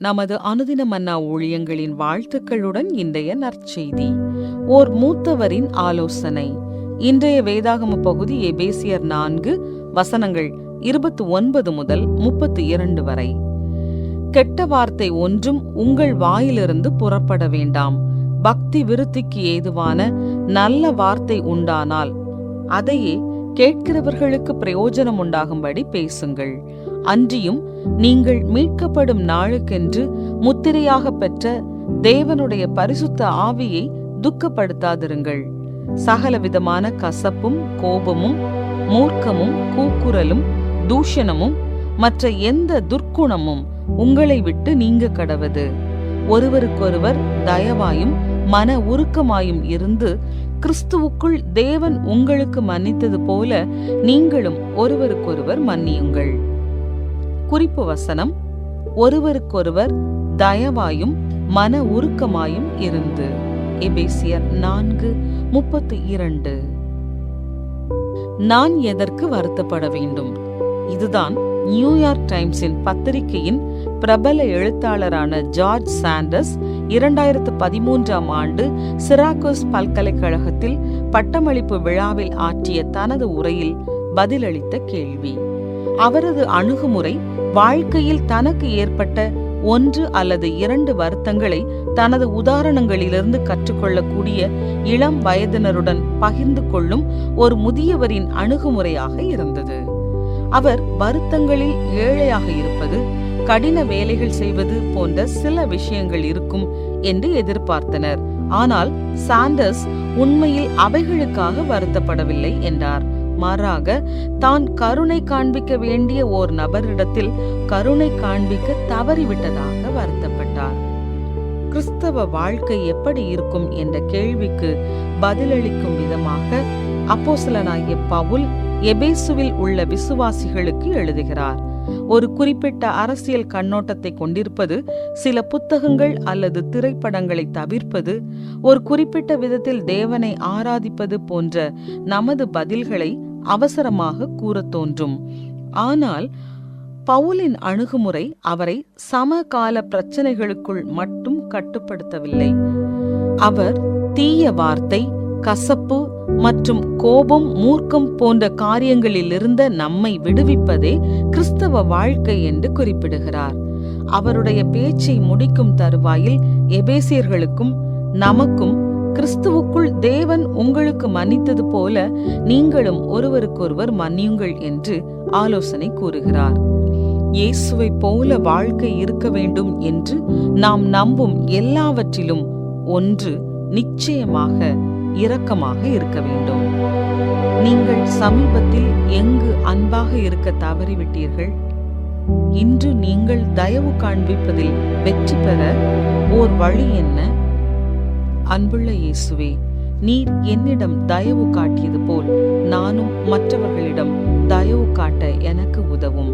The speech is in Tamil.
நமது அனுதின மன்னா ஊழியங்களின் வாழ்த்துக்களுடன் இன்றைய நற்செய்தி. ஓர் மூத்தவரின் ஆலோசனை. இன்றைய வேதாகம பகுதி எபேசியர் 4 வசனங்கள் 29 முதல் 32 வரை. கெட்ட வார்த்தை ஒன்றும் உங்கள் வாயிலிருந்து புறப்பட வேண்டாம். பக்தி விருத்திக்கு ஏதுவான நல்ல வார்த்தை உண்டானால் அதையே கேட்கிறவர்களுக்கு பிரயோஜனம் உண்டாகும்படி பேசுங்கள். அன்றியும் நீங்கள் மீட்கப்படும் நாளுக்கென்று முத்திரையாக பெற்ற தேவனுடைய பரிசுத்த ஆவியை துக்கப்படுத்தாதிருங்கள். சகலவிதமான கசப்பும் கோபமும் மூர்க்கமும் கூக்குரலும் தூஷணமும் மற்ற எந்த துர்க்குணமும் உங்களை விட்டு நீங்க கடவது. ஒருவருக்கொருவர் தயவாயும் மன உருக்கமாயும் இருந்து கிறிஸ்துவுக்குள் தேவன் உங்களுக்கு மன்னித்தது போல நீங்களும் ஒருவருக்கொருவர் மன்னியுங்கள். குறிப்பு வசனம்: ஒருவருக்கொருவர் தயவாயும் மன உருக்கமாயும் இருந்து. எபேசியர் 4:32. நான் எதற்கு வருத்தப்பட வேண்டும்? இதுதான் நியூயார்க் டைம்ஸின் பத்திரிகையின் பிரபல எழுத்தாளரான ஜார்ஜ் சாண்டர்ஸ் 2013ஆம் ஆண்டு சிராக்கூஸ் பல்கலைக்கழகத்தில் பட்டமளிப்பு விழாவில் ஆற்றிய தனது உரையில் பதிலளித்த கேள்வி. அவரது அணுகுமுறை வாழ்க்கையில் தனக்கு ஏற்பட்ட 1 அல்லது 2 வருத்தங்களை தனது உதாரணங்களிலிருந்து கற்றுக்கொள்ளக்கூடிய இளம் வயதினருடன் பகிர்ந்து கொள்ளும் ஒரு முதியவரின் அணுகுமுறையாக இருந்தது. அவர் வருத்தங்களில் ஏழையாக இருப்பது, கடின வேலைகள் செய்வது போன்ற சில விஷயங்கள் இருக்கும் என்று எதிர்பார்த்தனர். ஆனால் சாண்டர்ஸ் உண்மையில் அவைகளுக்காக வருத்தப்படவில்லை என்றார். மாறாக தான் கருணை காண்பிக்க வேண்டிய ஓர் நபரிடத்தில் கருணை காண்பிக்க தவறிவிட்டதாக வருத்தப்பட்டார். கிறிஸ்தவ வாழ்க்கை எப்படி இருக்கும் என்ற கேள்விக்கு பதிலளிக்கும் விதமாக அப்போஸ்தலனாகிய பவுல் எபேசுவில் உள்ள விசுவாசிகளுக்கு எழுதுகிறார். ஒரு குறிப்பிட்ட அரசியல் கண்ணோட்டத்தை கொண்டிருப்பது, சில புத்தகங்கள் அல்லது திரைப்படங்களை தவிர்ப்பது, ஒரு குறிப்பிட்ட விதத்தில் தேவனை ஆராதிப்பது போன்ற நமது பதில்களை அவசரமாக கூறத் தோன்றும். ஆனால் பவுலின் அணுகுமுறை அவரை சமகால பிரச்சனைகளுக்குள் மட்டும் கட்டுப்படுத்தவில்லை. அவர் தீய வார்த்தை, கசப்பு மற்றும் கோபம், மூர்க்கம் போன்ற காரியங்களில் இருந்த நம்மை விடுவிப்பதே கிறிஸ்தவ வாழ்க்கை என்று குறிப்பிடுகிறார். அவருடைய பேச்சை முடிக்கும் தருவாயில் எபேசியர்களுக்கும் நமக்கும் கிறிஸ்துவுக்குள் தேவன் உங்களுக்கு மன்னித்தது போல நீங்களும் ஒருவருக்கொருவர் மன்னியுங்கள் என்று ஆலோசனை கூறுகிறார். இயேசுவை போல வாழ்க்கை இருக்க வேண்டும் என்று நாம் நம்பும் எல்லாவற்றிலும் ஒன்று நிச்சயமாக இரக்கமாக இருக்க வேண்டும். நீங்கள் சமீபத்தில் எங்கு அன்பாக இருக்க தவறிவிட்டீர்கள்? இன்று நீங்கள் தயவு காண்பிப்பதில் வெற்றி பெற ஓர் வழி என்ன? அன்புள்ள இயேசுவே, நீர் என்னிடம் தயவு காட்டியது போல் நானும் மற்றவர்களிடம் தயவு காட்ட எனக்கு உதவும்.